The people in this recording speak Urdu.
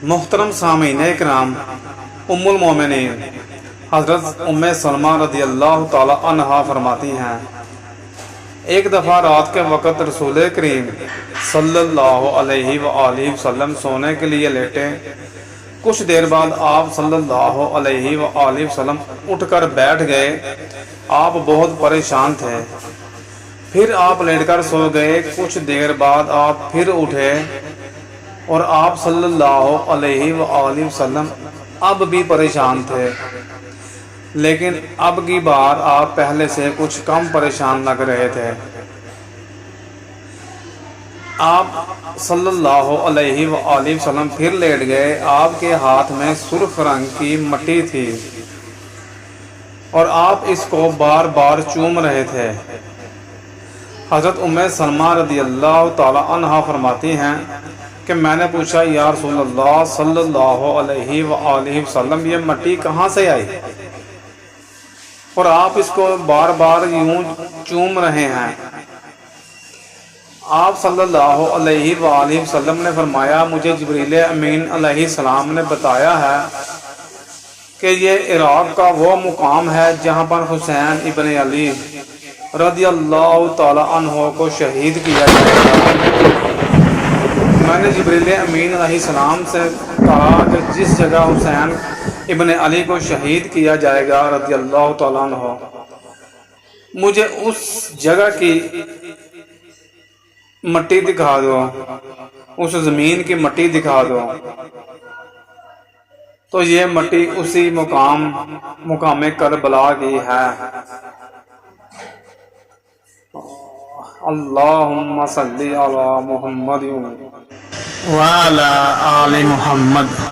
محترم سامعین کرام، ام المومنین حضرت ام سلمہ رضی اللہ تعالی عنہا فرماتی ہیں، ایک دفعہ رات کے وقت رسول کریم صلی اللہ علیہ وآلہ وسلم سونے کے لیے لیٹے۔ کچھ دیر بعد آپ صلی اللہ علیہ وآلہ وسلم اٹھ کر بیٹھ گئے۔ آپ بہت پریشان تھے، پھر آپ لیٹ کر سو گئے۔ کچھ دیر بعد آپ پھر اٹھے اور آپ صلی اللہ علیہ وآلہ وسلم اب بھی پریشان تھے، لیکن اب کی بار آپ پہلے سے کچھ کم پریشان لگ رہے تھے۔ آپ صلی اللہ علیہ وآلہ وسلم پھر لیٹ گئے۔ آپ کے ہاتھ میں سرخ رنگ کی مٹی تھی اور آپ اس کو بار بار چوم رہے تھے۔ حضرت ام سلمہ رضی اللہ تعالی عنہا فرماتی ہیں کہ میں نے پوچھا، یا رسول اللہ صلی اللہ علیہ وآلہ وسلم، یہ مٹی کہاں سے آئی اور آپ اس کو بار بار یوں چوم رہے ہیں؟ آپ صلی اللہ علیہ وآلہ وسلم نے فرمایا، مجھے جبریل امین علیہ السلام نے بتایا ہے کہ یہ عراق کا وہ مقام ہے جہاں پر حسین ابن علی رضی اللہ تعالی عنہ کو شہید کیا جائے گا۔ میں نے جبریل امین علیہ السلام سے کہا کہ جس جگہ حسین ابن علی کو شہید کیا جائے گا رضی اللہ تعالیٰ عنہ، مجھے اس جگہ کی مٹی دکھا دو، اس زمین کی مٹی دکھا دو۔ تو یہ مٹی اسی مقام کربلا کی ہے۔ اللہم صلی علی محمد وعلی آل محمد۔